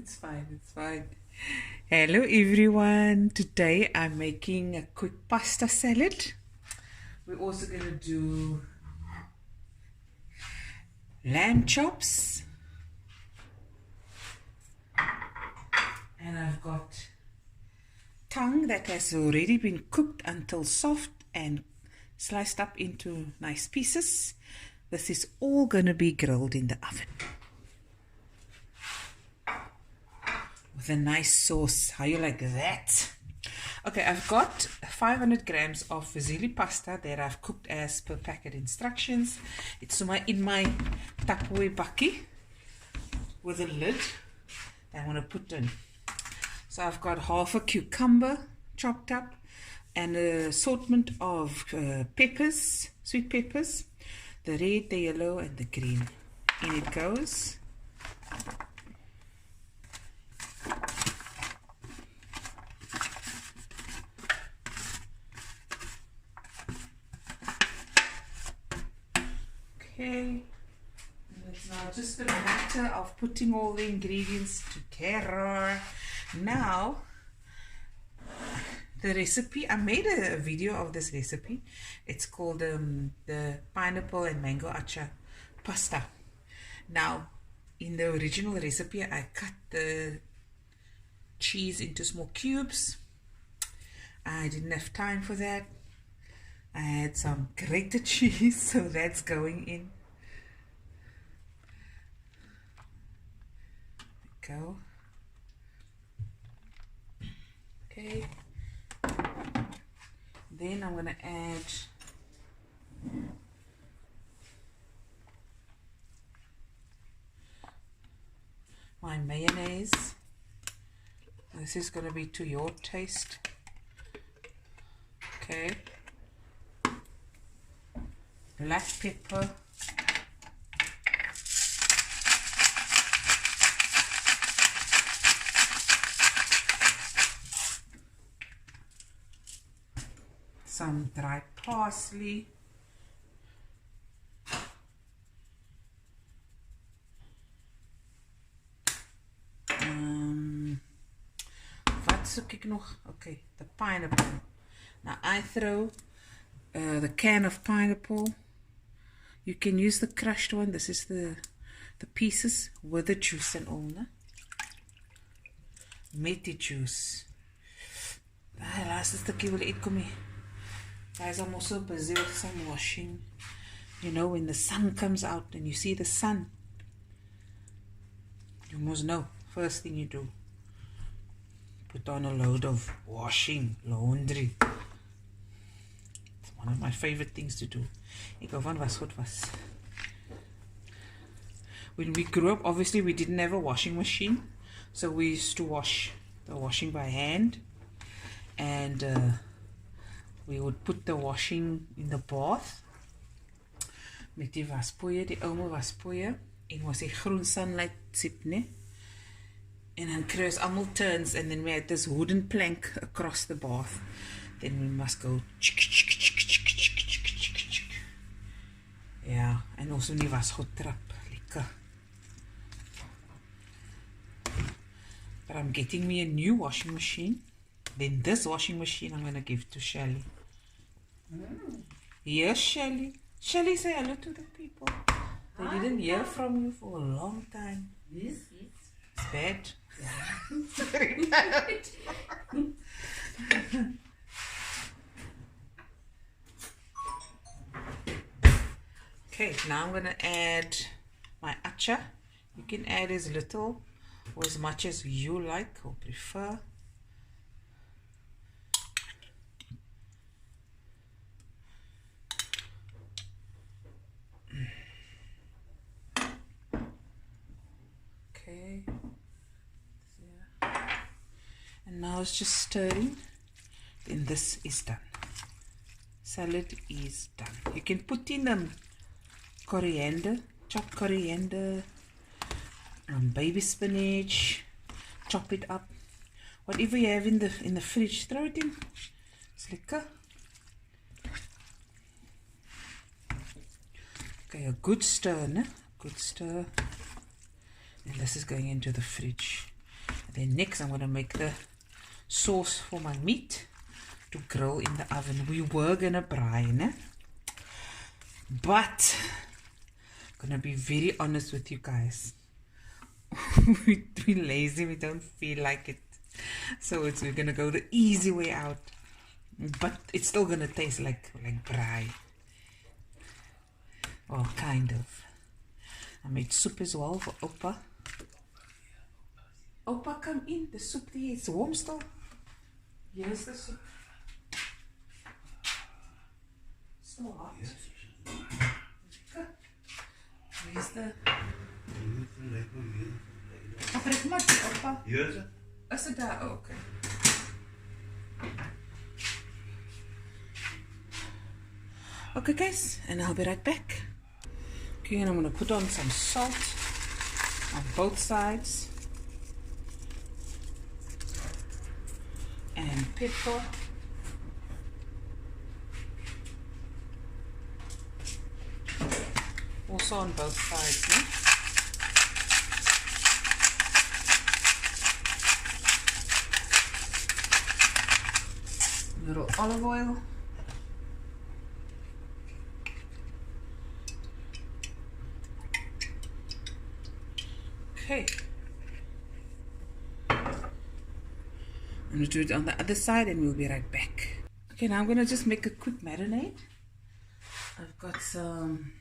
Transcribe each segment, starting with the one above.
It's fine, it's fine. Hello everyone. Today I'm making a quick pasta salad. We're also going to do lamb chops. And I've got tongue that has already been cooked until soft and sliced up into nice pieces. This is all going to be grilled in the oven with a nice sauce. How you like that? Okay, I've got 500 grams of fusilli pasta that I've cooked as per packet instructions. It's in my Tupperware bakkie with a lid that I'm going to put in. So I've got half a cucumber chopped up and an assortment of peppers, sweet peppers, the red, the yellow and the green. In it goes. Okay, and it's now just a matter of putting all the ingredients together. Now, the recipe, I made a video of this recipe. It's called the pineapple and mango acha pasta. Now, in the original recipe, I cut the cheese into small cubes. I didn't have time for that. I had some grated cheese, so that's going in. There we go. Okay. Then I'm going to add my mayonnaise. This is going to be to your taste. Okay. Black pepper. Some dry parsley. Wat soek ek nog? Okay, the pineapple. Now I throw the can of pineapple. You can use the crushed one. This is the pieces with the juice and all. Ne? Met die juice. Laaste stukkie wil uitkom hier. Guys, I'm also busy with some washing. You know, when the sun comes out and you see the sun, you must know, first thing you do, put on a load of washing, laundry. It's one of my favorite things to do. Ek hou van was goed was. When we grew up, obviously we didn't have a washing machine, so we used to wash the washing by hand, and we would put the washing in the bath met die waspoeier, die ouma waspoeier, en was die groen sunlight sip, ne? And then Chris almal turns, and then we had this wooden plank across the bath. Then we must go yeah, and also nie was goed trap, lekker. But I'm getting me a new washing machine. Then this washing machine I'm going to give to Shelly. Yes, Shelly. Shelly, say hello to the people. They didn't hear from you for a long time. Yes. It's bad. Yeah. Very bad. Okay, now I'm going to add my acha. You can add as little or as much as you like or prefer. Okay, and now it's just stirring. Then this is done. Salad is done. You can put in coriander, chopped coriander, baby spinach, chop it up. Whatever you have in the fridge, throw it in. It's lekker. Okay, a good stir, ne? Good stir. And this is going into the fridge. Then next I'm going to make the sauce for my meat to grill in the oven. We were going to brine, eh? But I'm going to be very honest with you guys. We're lazy, we don't feel like it. So we're going to go the easy way out. But it's still going to taste like braai. Or kind of. I made soup as well for Opa. Opa, come in. The soup there, it's warm still. Here's the soup. Still hot. Where's the... Opa? Yes. Is it daar? Oh, okay. Okay guys, and I'll be right back. Okay, and I'm going to put on some salt on both sides. And pepper. Also on both sides, no? A little olive oil. Okay. I'm going to do it on the other side and we'll be right back. Okay, now I'm going to just make a quick marinade. I've got some...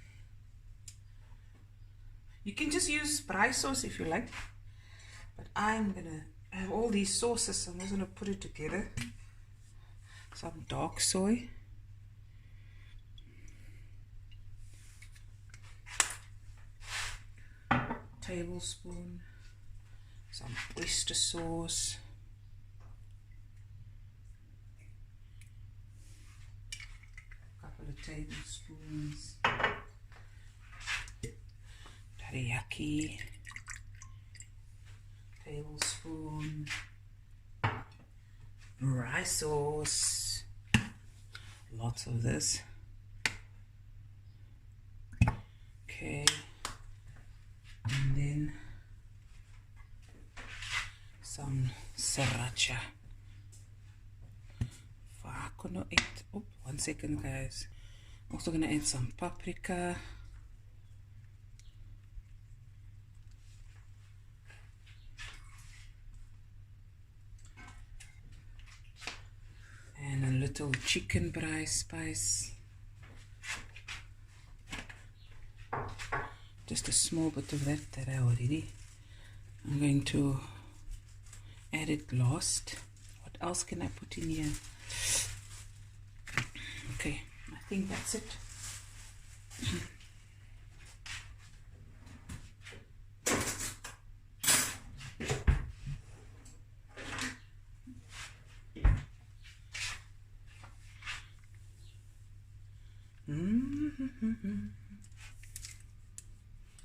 You can just use braai sauce if you like. But I'm going to have all these sauces, so I'm just going to put it together. Some dark soy. Tablespoon. Some oyster sauce. Couple of tablespoons. Teriyaki. Tablespoon. Rice sauce. Lots of this. Okay. And then some sriracha. Oh, 1 second guys. Also gonna add some paprika. And a little chicken braai spice. Just a small bit of that I already. I'm going to add it last. What else can I put in here? Okay, I think that's it.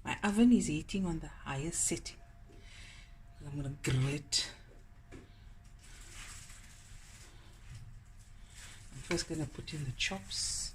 My oven is heating on the highest setting. I'm going to grill it. I'm first going to put in the chops.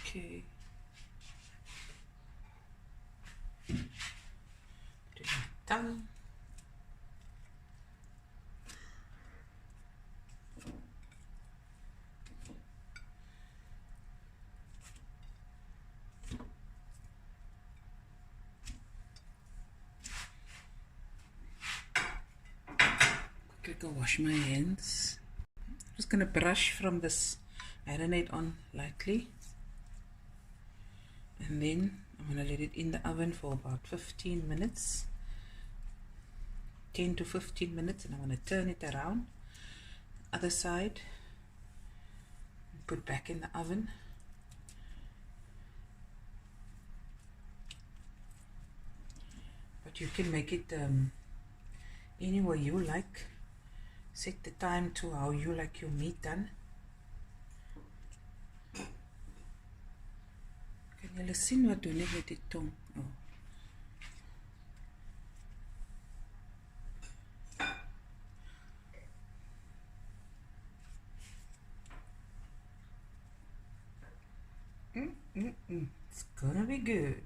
Okay. Put it down. Quickly go wash my hands. I'm just gonna brush from this marinade on lightly. And then I'm going to let it in the oven for about 15 minutes. 10 to 15 minutes, and I'm going to turn it around. Other side. Put back in the oven. but you can make it any way you like. Set the time to how you like your meat done. Kan julle sien wat doen ek met die tong? Oh. It's gonna be good.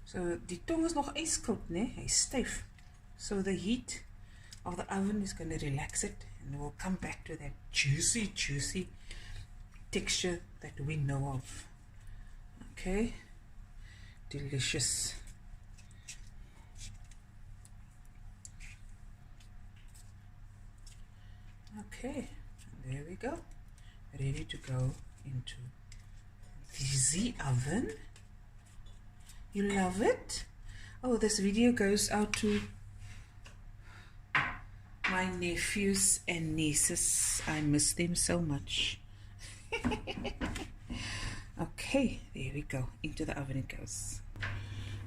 So die tong is nog ijskoud, né? Hy is styf. So the heat of the oven is going to relax it, and we'll come back to that juicy texture that we know of. Okay, delicious. Okay, there we go, ready to go into the oven. You love it? Oh, this video goes out to my nephews and nieces. I miss them so much. Okay, there we go. Into the oven it goes.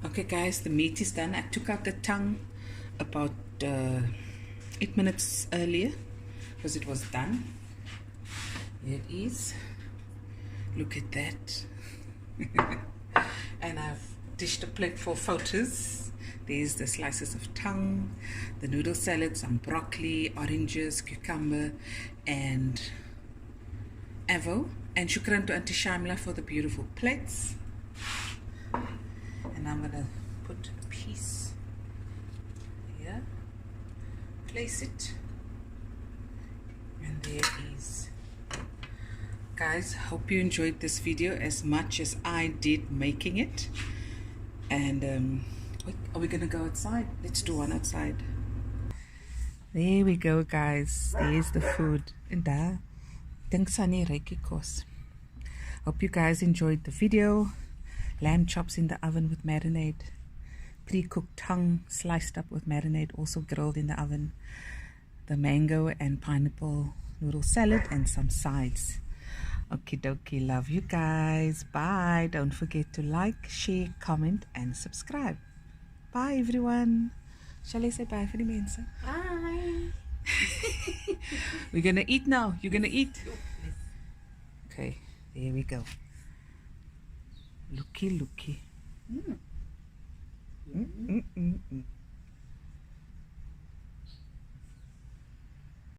Okay guys, the meat is done. I took out the tongue about 8 minutes earlier because it was done. Here it is. Look at that. And I've dished a plate for photos. There's the slices of tongue, the noodle salad, some broccoli, oranges, cucumber, and avo. And shukran to Auntie Shamla for the beautiful plates. And I'm gonna put a piece here, place it, and there it is. Guys, hope you enjoyed this video as much as I did making it. And are we gonna go outside? Let's do one outside. There we go, guys. There's the food. And there, Sunny Reiki course. Hope you guys enjoyed the video. Lamb chops in the oven with marinade. Pre-cooked tongue sliced up with marinade, also grilled in the oven. The mango and pineapple noodle salad and some sides. Okie dokie, love you guys. Bye. Don't forget to like, share, comment, and subscribe. Bye, everyone. Shall I say bye for the mensen? Bye. We're gonna eat now. You're gonna eat? Okay, there we go. Looky.